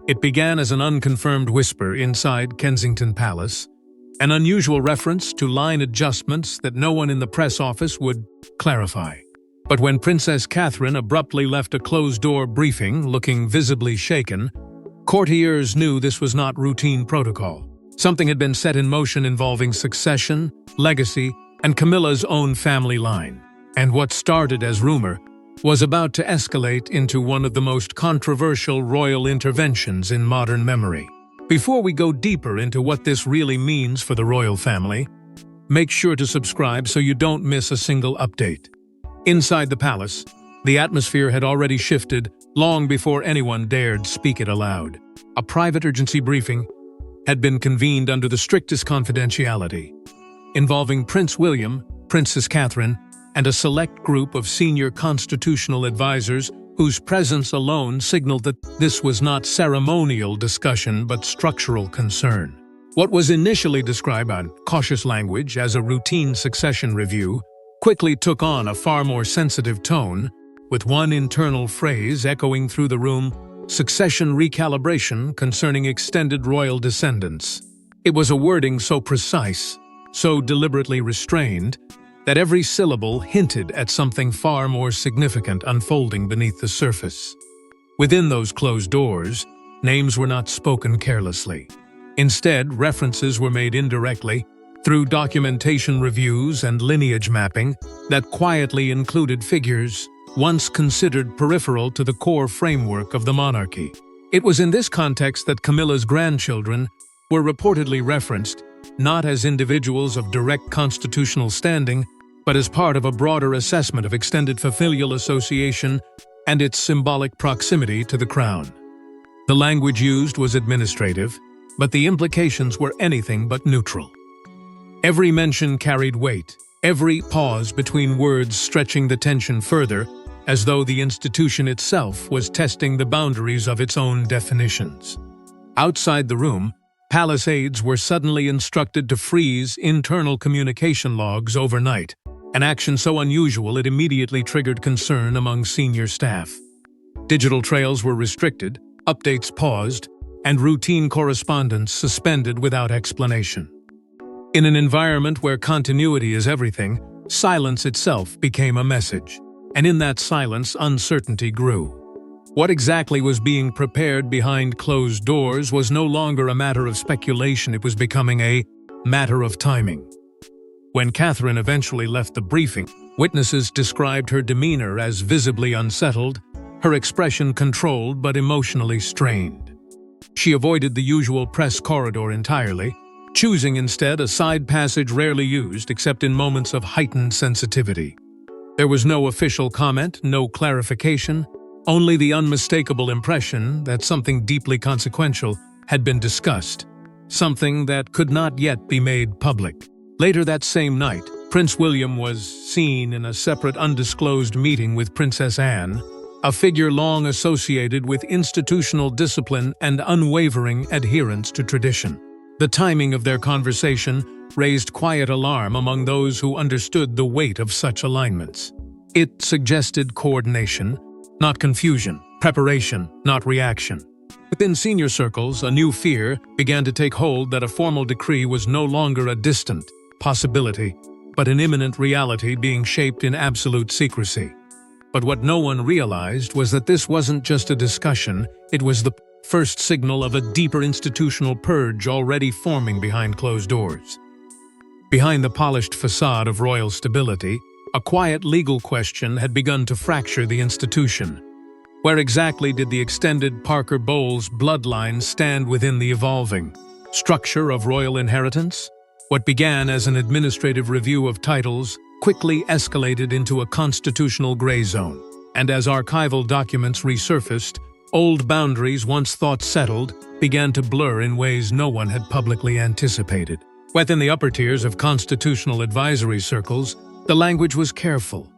It began as an unconfirmed whisper inside Kensington Palace, an unusual reference to line adjustments that no one in the press office would clarify. But when Princess Catherine abruptly left a closed-door briefing looking visibly shaken, courtiers knew this was not routine protocol. Something had been set in motion involving succession, legacy, and Camilla's own family line. And what started as rumor was about to escalate into one of the most controversial royal interventions in modern memory. Before we go deeper into what this really means for the royal family, make sure to subscribe so you don't miss a single update. Inside the palace, the atmosphere had already shifted long before anyone dared speak it aloud. A private urgency briefing had been convened under the strictest confidentiality, involving Prince William, Princess Catherine, and a select group of senior constitutional advisors whose presence alone signaled that this was not ceremonial discussion but structural concern. What was initially described in cautious language as a routine succession review quickly took on a far more sensitive tone, with one internal phrase echoing through the room: succession recalibration concerning extended royal descendants. It was a wording so precise, so deliberately restrained, that every syllable hinted at something far more significant unfolding beneath the surface. Within those closed doors, names were not spoken carelessly. Instead, references were made indirectly, through documentation reviews and lineage mapping that quietly included figures once considered peripheral to the core framework of the monarchy. It was in this context that Camilla's grandchildren were reportedly referenced, not as individuals of direct constitutional standing, but as part of a broader assessment of extended familial association and its symbolic proximity to the crown. The language used was administrative, but the implications were anything but neutral. Every mention carried weight, every pause between words stretching the tension further, as though the institution itself was testing the boundaries of its own definitions. Outside the room, palace aides were suddenly instructed to freeze internal communication logs overnight, an action so unusual it immediately triggered concern among senior staff. Digital trails were restricted, updates paused, and routine correspondence suspended without explanation. In an environment where continuity is everything, silence itself became a message, and in that silence, uncertainty grew. What exactly was being prepared behind closed doors was no longer a matter of speculation, it was becoming a matter of timing. When Catherine eventually left the briefing, witnesses described her demeanor as visibly unsettled, her expression controlled but emotionally strained. She avoided the usual press corridor entirely, choosing instead a side passage rarely used except in moments of heightened sensitivity. There was no official comment, no clarification, only the unmistakable impression that something deeply consequential had been discussed, something that could not yet be made public. Later that same night, Prince William was seen in a separate undisclosed meeting with Princess Anne, a figure long associated with institutional discipline and unwavering adherence to tradition. The timing of their conversation raised quiet alarm among those who understood the weight of such alignments. It suggested coordination, not confusion, preparation, not reaction. Within senior circles, a new fear began to take hold that a formal decree was no longer a distant possibility, but an imminent reality being shaped in absolute secrecy. But what no one realized was that this wasn't just a discussion, it was the first signal of a deeper institutional purge already forming behind closed doors. Behind the polished facade of royal stability, a quiet legal question had begun to fracture the institution. Where exactly did the extended Parker Bowles bloodline stand within the evolving structure of royal inheritance? What began as an administrative review of titles quickly escalated into a constitutional gray zone, and as archival documents resurfaced, old boundaries once thought settled began to blur in ways no one had publicly anticipated. Within the upper tiers of constitutional advisory circles, the language was careful,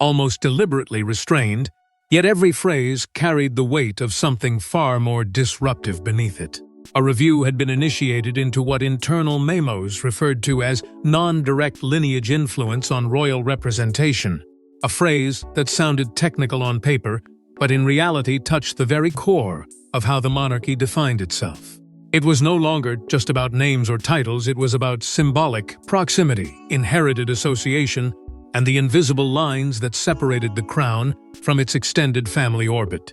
almost deliberately restrained, yet every phrase carried the weight of something far more disruptive beneath it. A review had been initiated into what internal memos referred to as non-direct lineage influence on royal representation, a phrase that sounded technical on paper but in reality touched the very core of how the monarchy defined itself. It was no longer just about names or titles, it was about symbolic proximity, inherited association, and the invisible lines that separated the crown from its extended family orbit.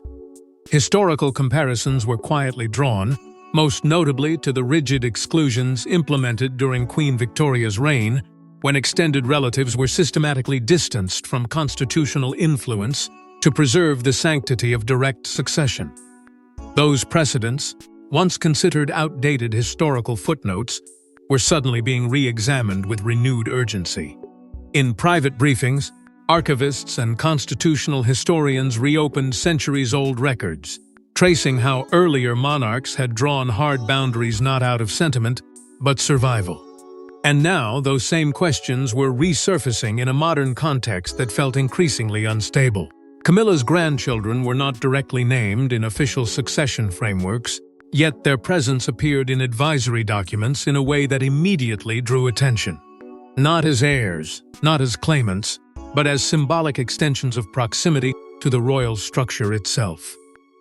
Historical comparisons were quietly drawn, most notably to the rigid exclusions implemented during Queen Victoria's reign, when extended relatives were systematically distanced from constitutional influence to preserve the sanctity of direct succession. Those precedents, once considered outdated historical footnotes, were suddenly being re-examined with renewed urgency. In private briefings, archivists and constitutional historians reopened centuries-old records, tracing how earlier monarchs had drawn hard boundaries not out of sentiment, but survival. And now those same questions were resurfacing in a modern context that felt increasingly unstable. Camilla's grandchildren were not directly named in official succession frameworks, yet their presence appeared in advisory documents in a way that immediately drew attention. Not as heirs, not as claimants, but as symbolic extensions of proximity to the royal structure itself.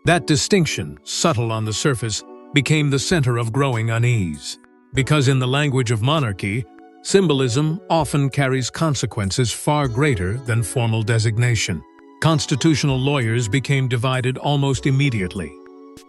That distinction, subtle on the surface, became the center of growing unease. Because in the language of monarchy, symbolism often carries consequences far greater than formal designation. Constitutional lawyers became divided almost immediately.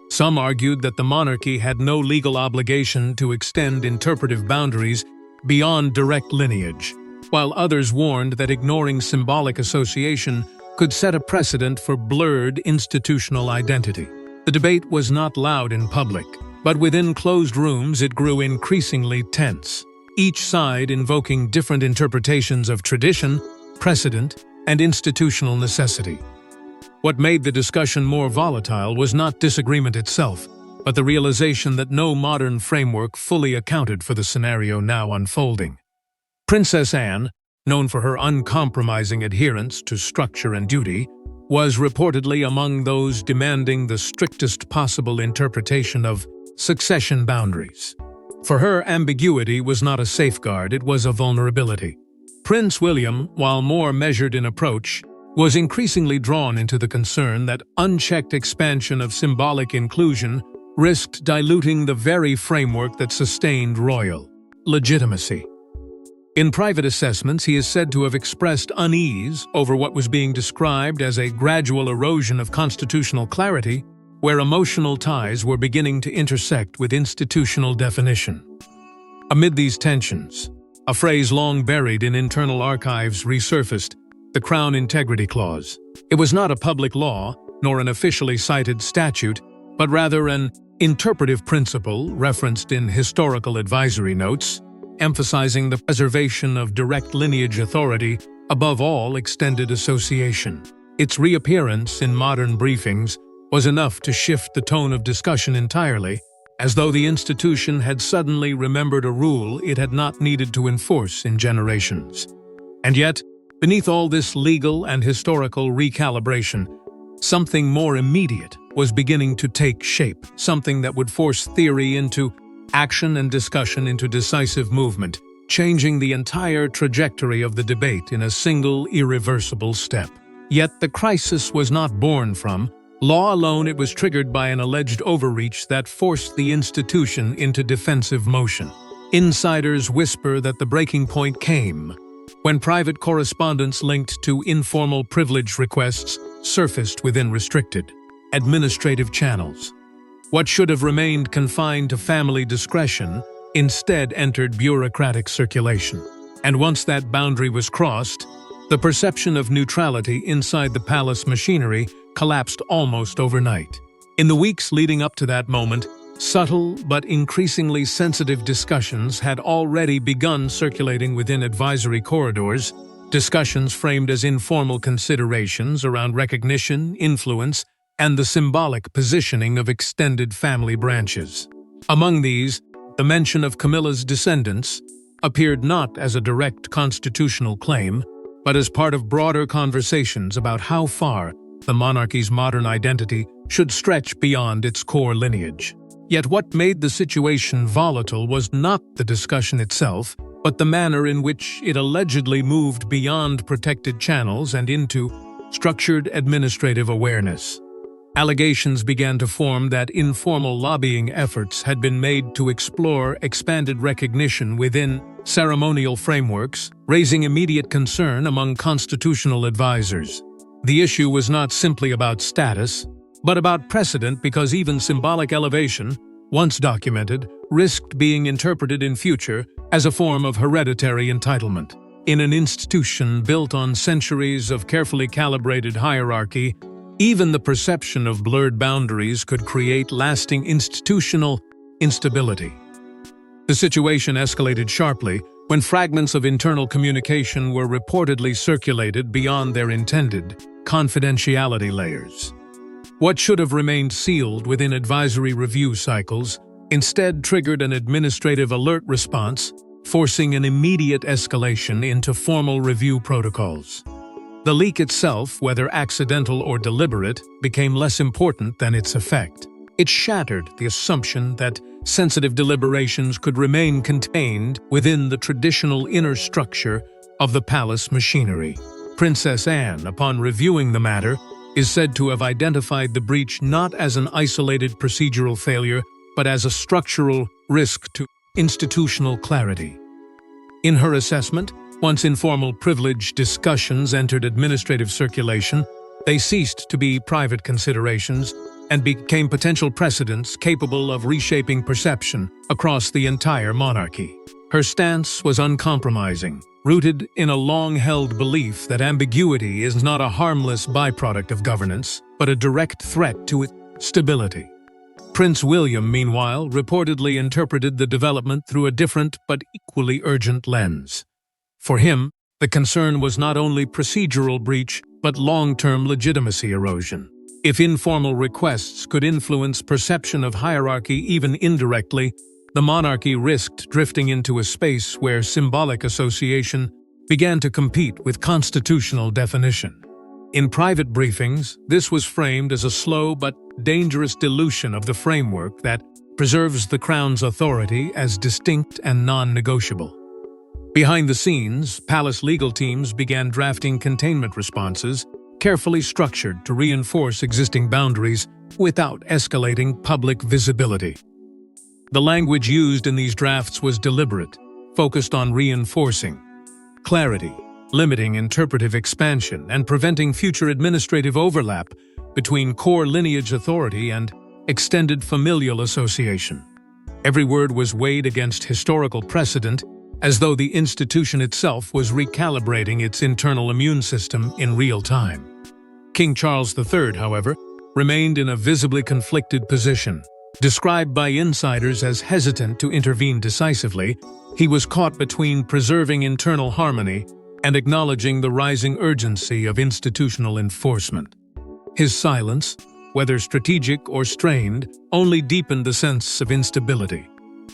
Some argued that the monarchy had no legal obligation to extend interpretive boundaries beyond direct lineage, while others warned that ignoring symbolic association could set a precedent for blurred institutional identity. The debate was not loud in public, but within closed rooms it grew increasingly tense, each side invoking different interpretations of tradition, precedent, and institutional necessity. What made the discussion more volatile was not disagreement itself, but the realization that no modern framework fully accounted for the scenario now unfolding. Princess Anne, known for her uncompromising adherence to structure and duty, was reportedly among those demanding the strictest possible interpretation of succession boundaries. For her, ambiguity was not a safeguard, it was a vulnerability. Prince William, while more measured in approach, was increasingly drawn into the concern that unchecked expansion of symbolic inclusion risked diluting the very framework that sustained royal legitimacy. In private assessments, he is said to have expressed unease over what was being described as a gradual erosion of constitutional clarity, where emotional ties were beginning to intersect with institutional definition. Amid these tensions, a phrase long buried in internal archives resurfaced: the Crown Integrity Clause. It was not a public law, nor an officially cited statute, but rather an interpretive principle referenced in historical advisory notes, emphasizing the preservation of direct lineage authority above all extended association. Its reappearance in modern briefings was enough to shift the tone of discussion entirely, as though the institution had suddenly remembered a rule it had not needed to enforce in generations. And yet, beneath all this legal and historical recalibration, something more immediate was beginning to take shape, something that would force theory into action and discussion into decisive movement, changing the entire trajectory of the debate in a single, irreversible step. Yet the crisis was not born from law alone, it was triggered by an alleged overreach that forced the institution into defensive motion. Insiders whisper that the breaking point came when private correspondence linked to informal privilege requests surfaced within restricted administrative channels. What should have remained confined to family discretion instead entered bureaucratic circulation. And once that boundary was crossed, the perception of neutrality inside the palace machinery collapsed almost overnight. In the weeks leading up to that moment, subtle but increasingly sensitive discussions had already begun circulating within advisory corridors, discussions framed as informal considerations around recognition, influence, and the symbolic positioning of extended family branches. Among these, the mention of Camilla's descendants appeared not as a direct constitutional claim, but as part of broader conversations about how far the monarchy's modern identity should stretch beyond its core lineage. Yet what made the situation volatile was not the discussion itself, but the manner in which it allegedly moved beyond protected channels and into structured administrative awareness. Allegations began to form that informal lobbying efforts had been made to explore expanded recognition within ceremonial frameworks, raising immediate concern among constitutional advisors. The issue was not simply about status, but about precedent, because even symbolic elevation, once documented, risked being interpreted in future as a form of hereditary entitlement. In an institution built on centuries of carefully calibrated hierarchy, even the perception of blurred boundaries could create lasting institutional instability. The situation escalated sharply when fragments of internal communication were reportedly circulated beyond their intended confidentiality layers. What should have remained sealed within advisory review cycles instead triggered an administrative alert response, forcing an immediate escalation into formal review protocols. The leak itself, whether accidental or deliberate, became less important than its effect. It shattered the assumption that sensitive deliberations could remain contained within the traditional inner structure of the palace machinery. Princess Anne, upon reviewing the matter, is said to have identified the breach not as an isolated procedural failure, but as a structural risk to institutional clarity. In her assessment, once informal privilege discussions entered administrative circulation, they ceased to be private considerations and became potential precedents capable of reshaping perception across the entire monarchy. Her stance was uncompromising, rooted in a long-held belief that ambiguity is not a harmless byproduct of governance, but a direct threat to its stability. Prince William, meanwhile, reportedly interpreted the development through a different but equally urgent lens. For him, the concern was not only procedural breach, but long-term legitimacy erosion. If informal requests could influence perception of hierarchy even indirectly, the monarchy risked drifting into a space where symbolic association began to compete with constitutional definition. In private briefings, this was framed as a slow but dangerous dilution of the framework that preserves the crown's authority as distinct and non-negotiable. Behind the scenes, palace legal teams began drafting containment responses, carefully structured to reinforce existing boundaries without escalating public visibility. The language used in these drafts was deliberate, focused on reinforcing clarity, limiting interpretive expansion, and preventing future administrative overlap between core lineage authority and extended familial association. Every word was weighed against historical precedent, as though the institution itself was recalibrating its internal immune system in real time. King Charles III, however, remained in a visibly conflicted position. Described by insiders as hesitant to intervene decisively, he was caught between preserving internal harmony and acknowledging the rising urgency of institutional enforcement. His silence, whether strategic or strained, only deepened the sense of instability,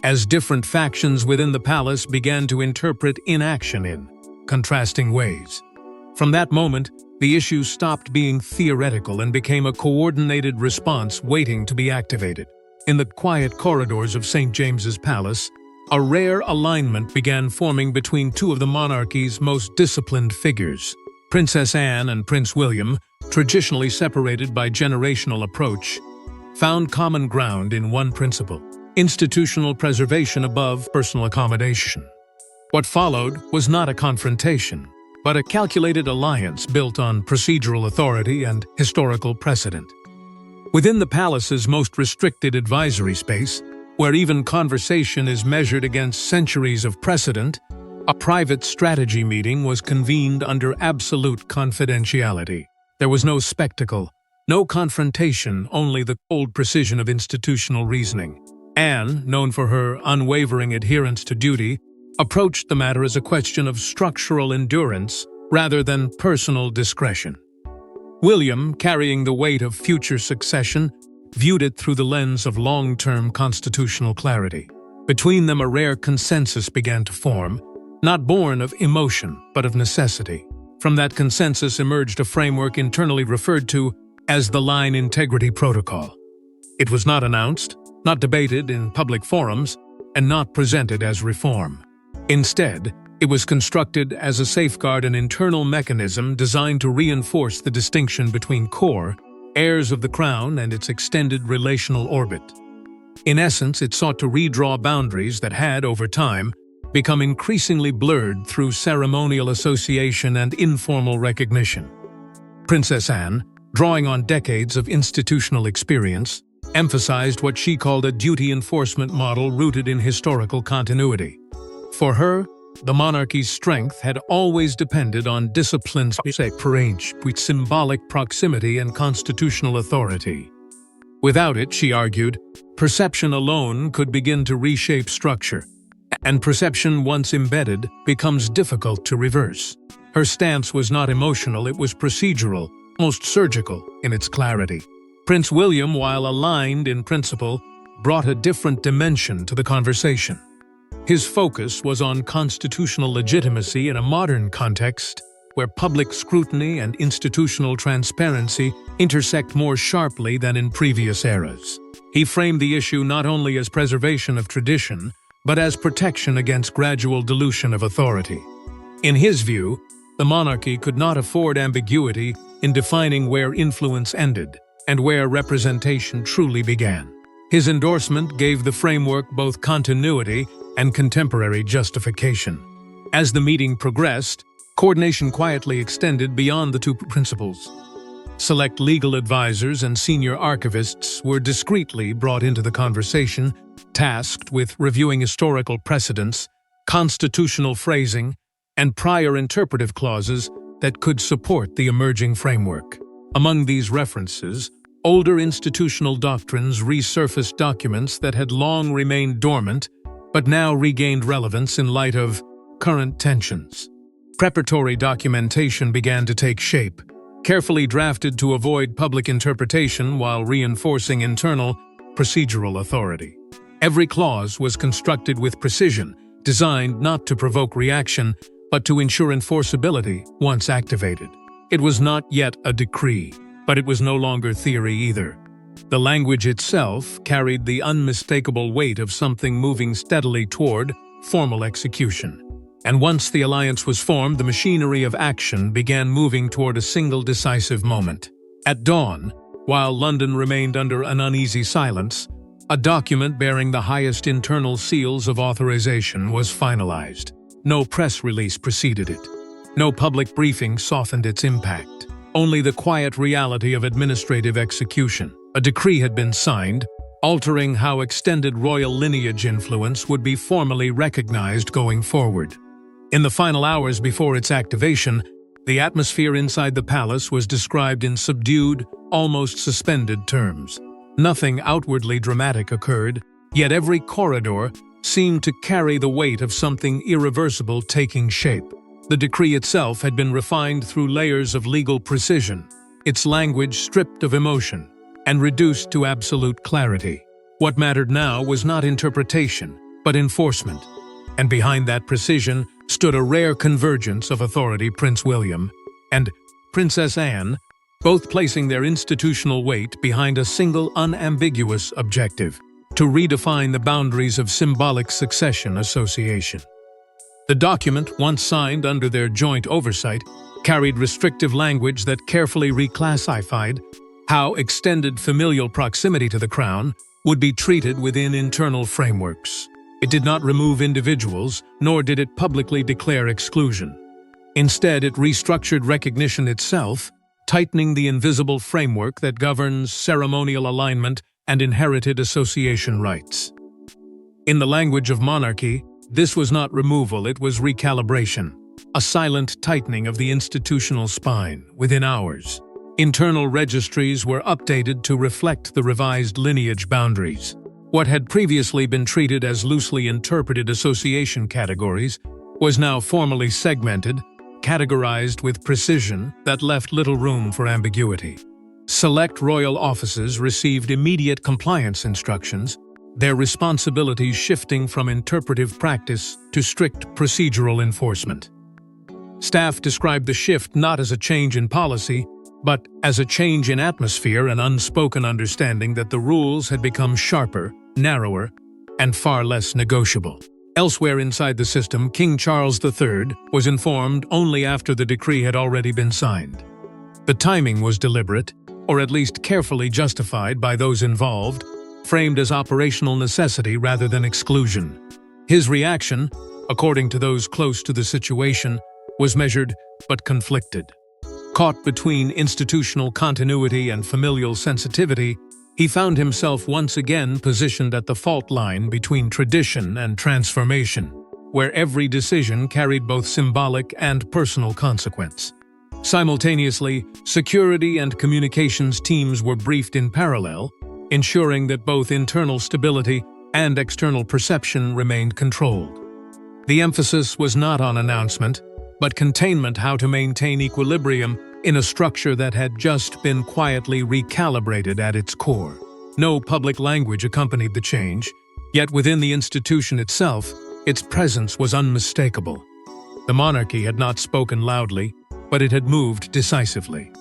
as different factions within the palace began to interpret inaction in contrasting ways. From that moment, the issue stopped being theoretical and became a coordinated response waiting to be activated. In the quiet corridors of St. James's Palace, a rare alignment began forming between two of the monarchy's most disciplined figures. Princess Anne and Prince William, traditionally separated by generational approach, found common ground in one principle: institutional preservation above personal accommodation. What followed was not a confrontation, but a calculated alliance built on procedural authority and historical precedent. Within the palace's most restricted advisory space, where even conversation is measured against centuries of precedent, a private strategy meeting was convened under absolute confidentiality. There was no spectacle, no confrontation, only the cold precision of institutional reasoning. Anne, known for her unwavering adherence to duty, approached the matter as a question of structural endurance rather than personal discretion. William, carrying the weight of future succession, viewed it through the lens of long-term constitutional clarity. Between them, a rare consensus began to form, not born of emotion, but of necessity. From that consensus emerged a framework internally referred to as the Line Integrity Protocol. It was not announced, not debated in public forums, and not presented as reform. Instead, It was constructed as a safeguard, an internal mechanism designed to reinforce the distinction between core, heirs of the crown, and its extended relational orbit. In essence, it sought to redraw boundaries that had, over time, become increasingly blurred through ceremonial association and informal recognition. Princess Anne, drawing on decades of institutional experience, emphasized what she called a duty enforcement model rooted in historical continuity. For her, the monarchy's strength had always depended on discipline's with symbolic proximity and constitutional authority. Without it, she argued, perception alone could begin to reshape structure, and perception once embedded becomes difficult to reverse. Her stance was not emotional, it was procedural, almost surgical in its clarity. Prince William, while aligned in principle, brought a different dimension to the conversation. His focus was on constitutional legitimacy in a modern context where public scrutiny and institutional transparency intersect more sharply than in previous eras. He framed the issue not only as preservation of tradition, but as protection against gradual dilution of authority. In his view, the monarchy could not afford ambiguity in defining where influence ended and where representation truly began. His endorsement gave the framework both continuity and contemporary justification. As the meeting progressed, coordination quietly extended beyond the two principals. Select legal advisors and senior archivists were discreetly brought into the conversation, tasked with reviewing historical precedents, constitutional phrasing, and prior interpretive clauses that could support the emerging framework. Among these references, older institutional doctrines resurfaced, documents that had long remained dormant but now regained relevance in light of current tensions. Preparatory documentation began to take shape, carefully drafted to avoid public interpretation while reinforcing internal, procedural authority. Every clause was constructed with precision, designed not to provoke reaction, but to ensure enforceability once activated. It was not yet a decree, but it was no longer theory either. The language itself carried the unmistakable weight of something moving steadily toward formal execution. And once the alliance was formed, the machinery of action began moving toward a single decisive moment. At dawn, while London remained under an uneasy silence, a document bearing the highest internal seals of authorization was finalized. No press release preceded it. No public briefing softened its impact. Only the quiet reality of administrative execution. A decree had been signed, altering how extended royal lineage influence would be formally recognized going forward. In the final hours before its activation, the atmosphere inside the palace was described in subdued, almost suspended terms. Nothing outwardly dramatic occurred, yet every corridor seemed to carry the weight of something irreversible taking shape. The decree itself had been refined through layers of legal precision, its language stripped of emotion and reduced to absolute clarity. What mattered now was not interpretation, but enforcement. And behind that precision stood a rare convergence of authority: Prince William and Princess Anne, both placing their institutional weight behind a single unambiguous objective: to redefine the boundaries of symbolic succession association. The document, once signed under their joint oversight, carried restrictive language that carefully reclassified how extended familial proximity to the crown would be treated within internal frameworks. It did not remove individuals, nor did it publicly declare exclusion. Instead, it restructured recognition itself, tightening the invisible framework that governs ceremonial alignment and inherited association rights. In the language of monarchy, this was not removal, it was recalibration, a silent tightening of the institutional spine within hours. Internal registries were updated to reflect the revised lineage boundaries. What had previously been treated as loosely interpreted association categories was now formally segmented, categorized with precision that left little room for ambiguity. Select royal offices received immediate compliance instructions, their responsibilities shifting from interpretive practice to strict procedural enforcement. Staff described the shift not as a change in policy, but as a change in atmosphere, an unspoken understanding that the rules had become sharper, narrower, and far less negotiable. Elsewhere inside the system, King Charles III was informed only after the decree had already been signed. The timing was deliberate, or at least carefully justified by those involved, framed as operational necessity rather than exclusion. His reaction, according to those close to the situation, was measured but conflicted. Caught between institutional continuity and familial sensitivity, he found himself once again positioned at the fault line between tradition and transformation, where every decision carried both symbolic and personal consequence. Simultaneously, security and communications teams were briefed in parallel, ensuring that both internal stability and external perception remained controlled. The emphasis was not on announcement, but containment, how to maintain equilibrium in a structure that had just been quietly recalibrated at its core. No public language accompanied the change, yet within the institution itself, its presence was unmistakable. The monarchy had not spoken loudly, but it had moved decisively.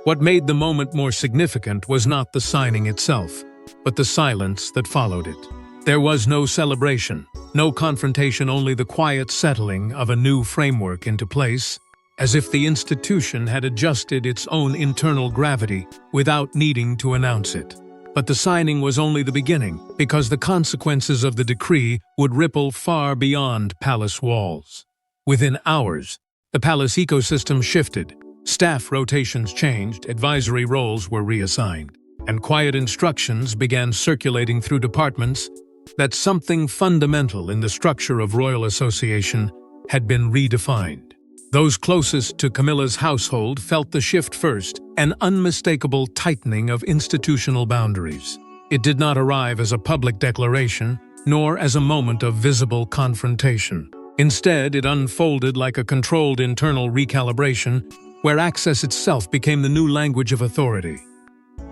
What made the moment more significant was not the signing itself, but the silence that followed it. There was no celebration, no confrontation, only the quiet settling of a new framework into place, as if the institution had adjusted its own internal gravity without needing to announce it. But the signing was only the beginning, because the consequences of the decree would ripple far beyond palace walls. Within hours, the palace ecosystem shifted, staff rotations changed, advisory roles were reassigned, and quiet instructions began circulating through departments that something fundamental in the structure of royal association had been redefined. Those closest to Camilla's household felt the shift first, an unmistakable tightening of institutional boundaries. It did not arrive as a public declaration, nor as a moment of visible confrontation. Instead, it unfolded like a controlled internal recalibration, where access itself became the new language of authority.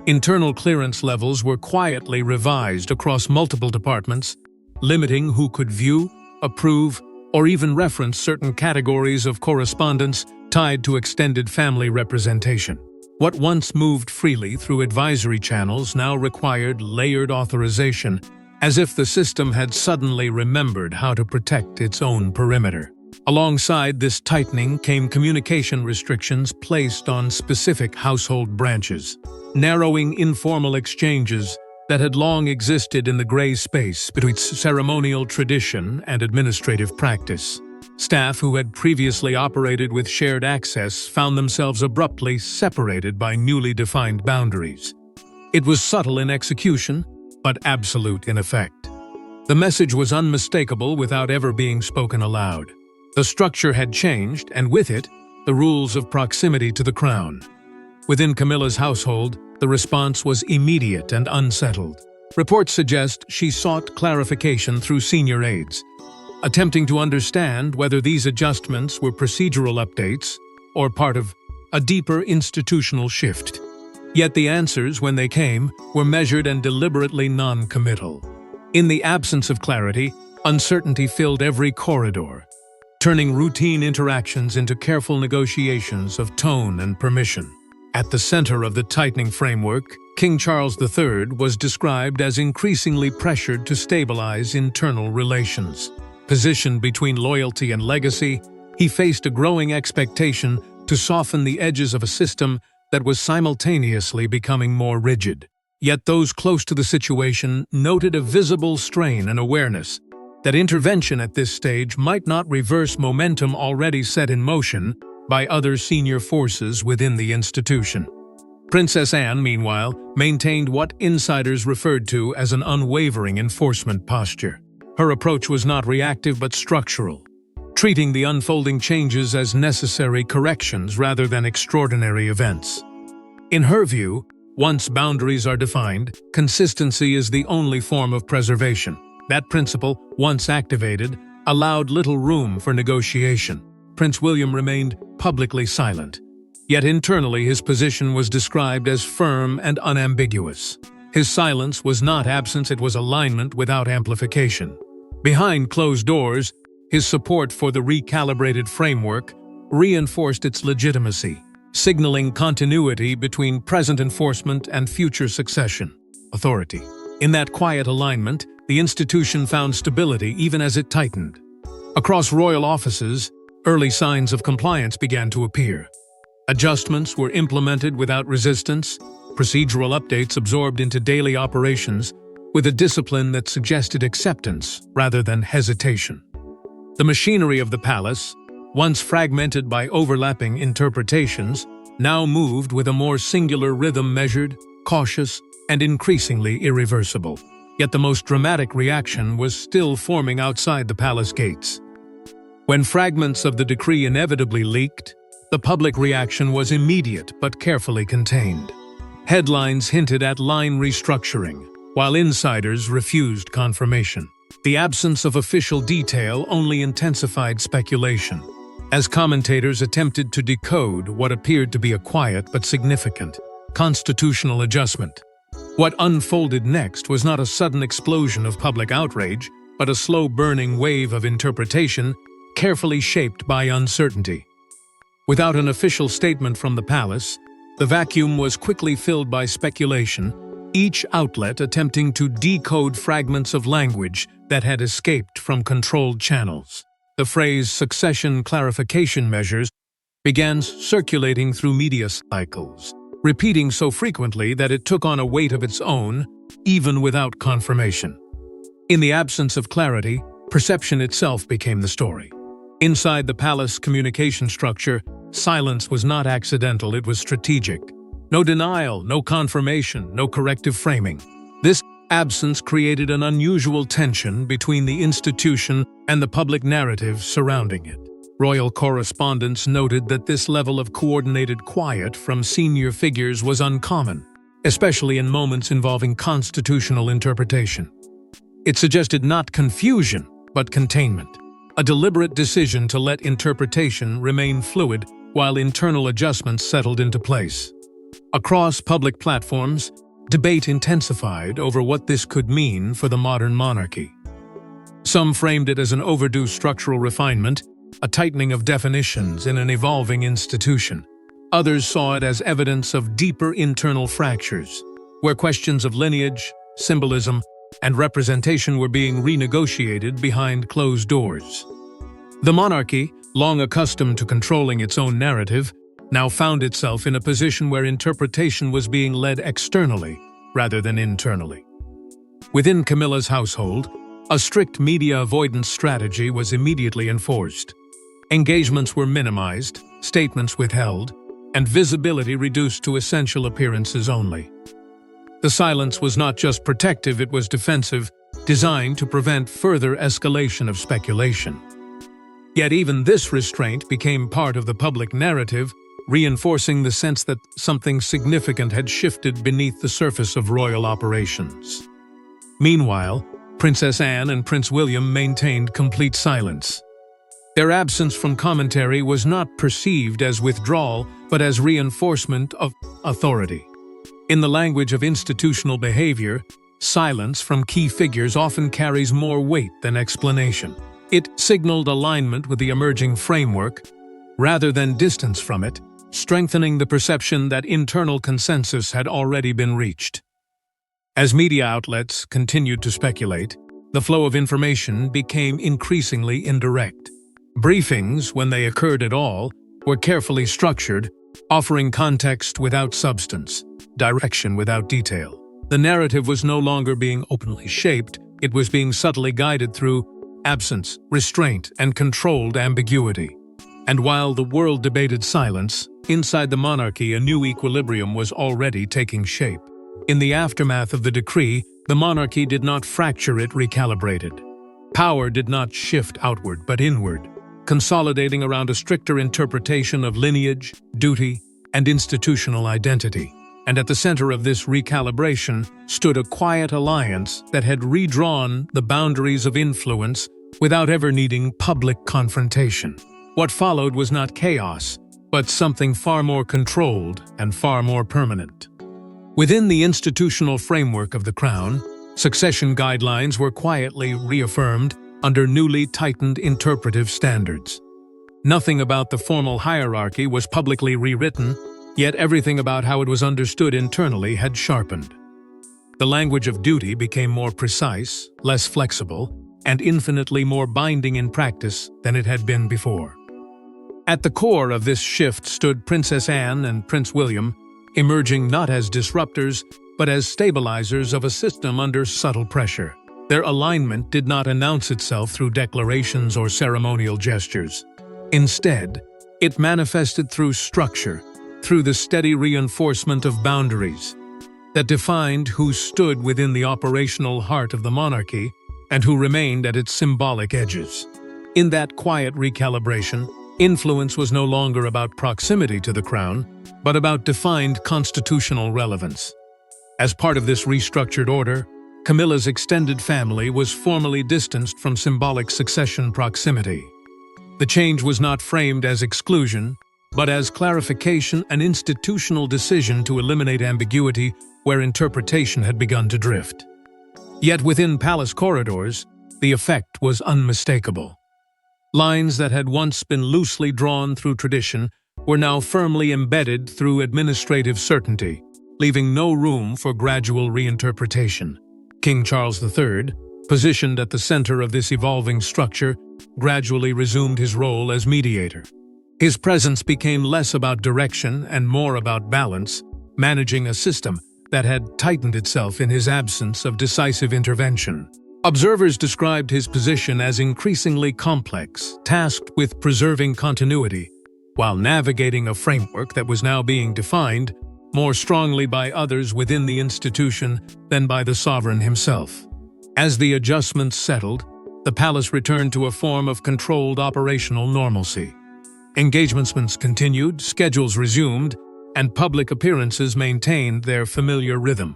Internal clearance levels were quietly revised across multiple departments, limiting who could view, approve, or even reference certain categories of correspondence tied to extended family representation. What once moved freely through advisory channels now required layered authorization, as if the system had suddenly remembered how to protect its own perimeter. Alongside this tightening came communication restrictions placed on specific household branches, narrowing informal exchanges that had long existed in the gray space between ceremonial tradition and administrative practice. Staff who had previously operated with shared access found themselves abruptly separated by newly defined boundaries. It was subtle in execution, but absolute in effect. The message was unmistakable without ever being spoken aloud. The structure had changed, and with it, the rules of proximity to the crown. Within Camilla's household, the response was immediate and unsettled. Reports suggest she sought clarification through senior aides, attempting to understand whether these adjustments were procedural updates or part of a deeper institutional shift. Yet the answers, when they came, were measured and deliberately non-committal. In the absence of clarity, uncertainty filled every corridor, turning routine interactions into careful negotiations of tone and permission. At the center of the tightening framework, King Charles III was described as increasingly pressured to stabilize internal relations. Positioned between loyalty and legacy, he faced a growing expectation to soften the edges of a system that was simultaneously becoming more rigid. Yet those close to the situation noted a visible strain and awareness that intervention at this stage might not reverse momentum already set in motion by other senior forces within the institution. Princess Anne, meanwhile, maintained what insiders referred to as an unwavering enforcement posture. Her approach was not reactive but structural, treating the unfolding changes as necessary corrections rather than extraordinary events. In her view, once boundaries are defined, consistency is the only form of preservation. That principle, once activated, allowed little room for negotiation. Prince William remained publicly silent, yet internally his position was described as firm and unambiguous. His silence was not absence, it was alignment without amplification. Behind closed doors, his support for the recalibrated framework reinforced its legitimacy, signaling continuity between present enforcement and future succession authority. In that quiet alignment, the institution found stability even as it tightened. Across royal offices, early signs of compliance began to appear. Adjustments were implemented without resistance, procedural updates absorbed into daily operations, with a discipline that suggested acceptance rather than hesitation. The machinery of the palace, once fragmented by overlapping interpretations, now moved with a more singular rhythm, measured, cautious, and increasingly irreversible. Yet the most dramatic reaction was still forming outside the palace gates. When fragments of the decree inevitably leaked, the public reaction was immediate but carefully contained. Headlines hinted at line restructuring, while insiders refused confirmation. The absence of official detail only intensified speculation, as commentators attempted to decode what appeared to be a quiet but significant constitutional adjustment. What unfolded next was not a sudden explosion of public outrage, but a slow-burning wave of interpretation carefully shaped by uncertainty. Without an official statement from the palace, the vacuum was quickly filled by speculation, each outlet attempting to decode fragments of language that had escaped from controlled channels. The phrase "succession clarification measures" began circulating through media cycles, repeating so frequently that it took on a weight of its own, even without confirmation. In the absence of clarity, perception itself became the story. Inside the palace communication structure, silence was not accidental, it was strategic. No denial, no confirmation, no corrective framing. This absence created an unusual tension between the institution and the public narrative surrounding it. Royal correspondents noted that this level of coordinated quiet from senior figures was uncommon, especially in moments involving constitutional interpretation. It suggested not confusion, but containment, a deliberate decision to let interpretation remain fluid while internal adjustments settled into place. Across public platforms, debate intensified over what this could mean for the modern monarchy. Some framed it as an overdue structural refinement, a tightening of definitions in an evolving institution. Others saw it as evidence of deeper internal fractures, where questions of lineage, symbolism, and representation were being renegotiated behind closed doors. The monarchy, long accustomed to controlling its own narrative, now found itself in a position where interpretation was being led externally rather than internally. Within Camilla's household, a strict media avoidance strategy was immediately enforced. Engagements were minimized, statements withheld, and visibility reduced to essential appearances only. The silence was not just protective, it was defensive, designed to prevent further escalation of speculation. Yet even this restraint became part of the public narrative, reinforcing the sense that something significant had shifted beneath the surface of royal operations. Meanwhile, Princess Anne and Prince William maintained complete silence. Their absence from commentary was not perceived as withdrawal, but as reinforcement of authority. In the language of institutional behavior, silence from key figures often carries more weight than explanation. It signaled alignment with the emerging framework, rather than distance from it, strengthening the perception that internal consensus had already been reached. As media outlets continued to speculate, the flow of information became increasingly indirect. Briefings, when they occurred at all, were carefully structured, offering context without substance, direction without detail. The narrative was no longer being openly shaped, it was being subtly guided through absence, restraint, and controlled ambiguity. And while the world debated silence, inside the monarchy a new equilibrium was already taking shape. In the aftermath of the decree, the monarchy did not fracture, it recalibrated. Power did not shift outward but inward, consolidating around a stricter interpretation of lineage, duty, and institutional identity. And at the center of this recalibration stood a quiet alliance that had redrawn the boundaries of influence without ever needing public confrontation. What followed was not chaos, but something far more controlled and far more permanent. Within the institutional framework of the Crown, succession guidelines were quietly reaffirmed under newly tightened interpretive standards. Nothing about the formal hierarchy was publicly rewritten, yet everything about how it was understood internally had sharpened. The language of duty became more precise, less flexible, and infinitely more binding in practice than it had been before. At the core of this shift stood Princess Anne and Prince William, emerging not as disruptors, but as stabilizers of a system under subtle pressure. Their alignment did not announce itself through declarations or ceremonial gestures. Instead, it manifested through structure, through the steady reinforcement of boundaries that defined who stood within the operational heart of the monarchy and who remained at its symbolic edges. In that quiet recalibration, influence was no longer about proximity to the crown, but about defined constitutional relevance. As part of this restructured order, Camilla's extended family was formally distanced from symbolic succession proximity. The change was not framed as exclusion, but as clarification, an institutional decision to eliminate ambiguity where interpretation had begun to drift. Yet within palace corridors, the effect was unmistakable. Lines that had once been loosely drawn through tradition were now firmly embedded through administrative certainty, leaving no room for gradual reinterpretation. King Charles III, positioned at the center of this evolving structure, gradually resumed his role as mediator. His presence became less about direction and more about balance, managing a system that had tightened itself in his absence of decisive intervention. Observers described his position as increasingly complex, tasked with preserving continuity, while navigating a framework that was now being defined more strongly by others within the institution than by the sovereign himself. As the adjustments settled, the palace returned to a form of controlled operational normalcy. Engagements continued, schedules resumed, and public appearances maintained their familiar rhythm.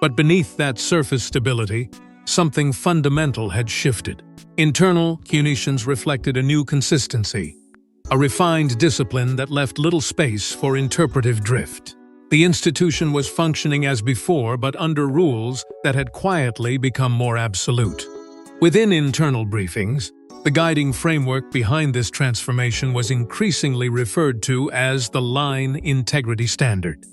But beneath that surface stability, something fundamental had shifted. Internal conditions reflected a new consistency, a refined discipline that left little space for interpretive drift. The institution was functioning as before, but under rules that had quietly become more absolute. Within internal briefings, the guiding framework behind this transformation was increasingly referred to as the Line Integrity Standard.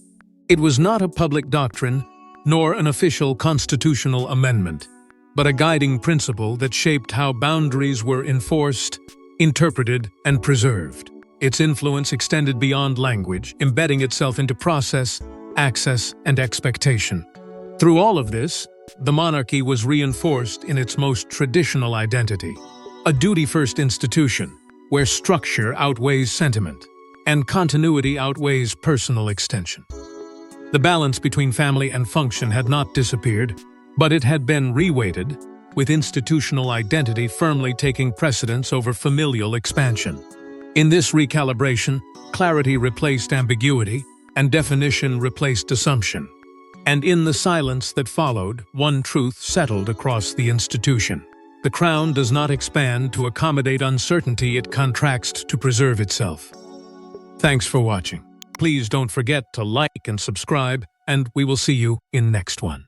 It was not a public doctrine, nor an official constitutional amendment, but a guiding principle that shaped how boundaries were enforced, interpreted, and preserved. Its influence extended beyond language, embedding itself into process, access, and expectation. Through all of this, the monarchy was reinforced in its most traditional identity, a duty-first institution where structure outweighs sentiment and continuity outweighs personal extension. The balance between family and function had not disappeared, but it had been reweighted, with institutional identity firmly taking precedence over familial expansion. In this recalibration, clarity replaced ambiguity, and definition replaced assumption. And in the silence that followed, one truth settled across the institution. The crown does not expand to accommodate uncertainty, it contracts to preserve itself. Thanks for watching. Please don't forget to like and subscribe, and we will see you in next one.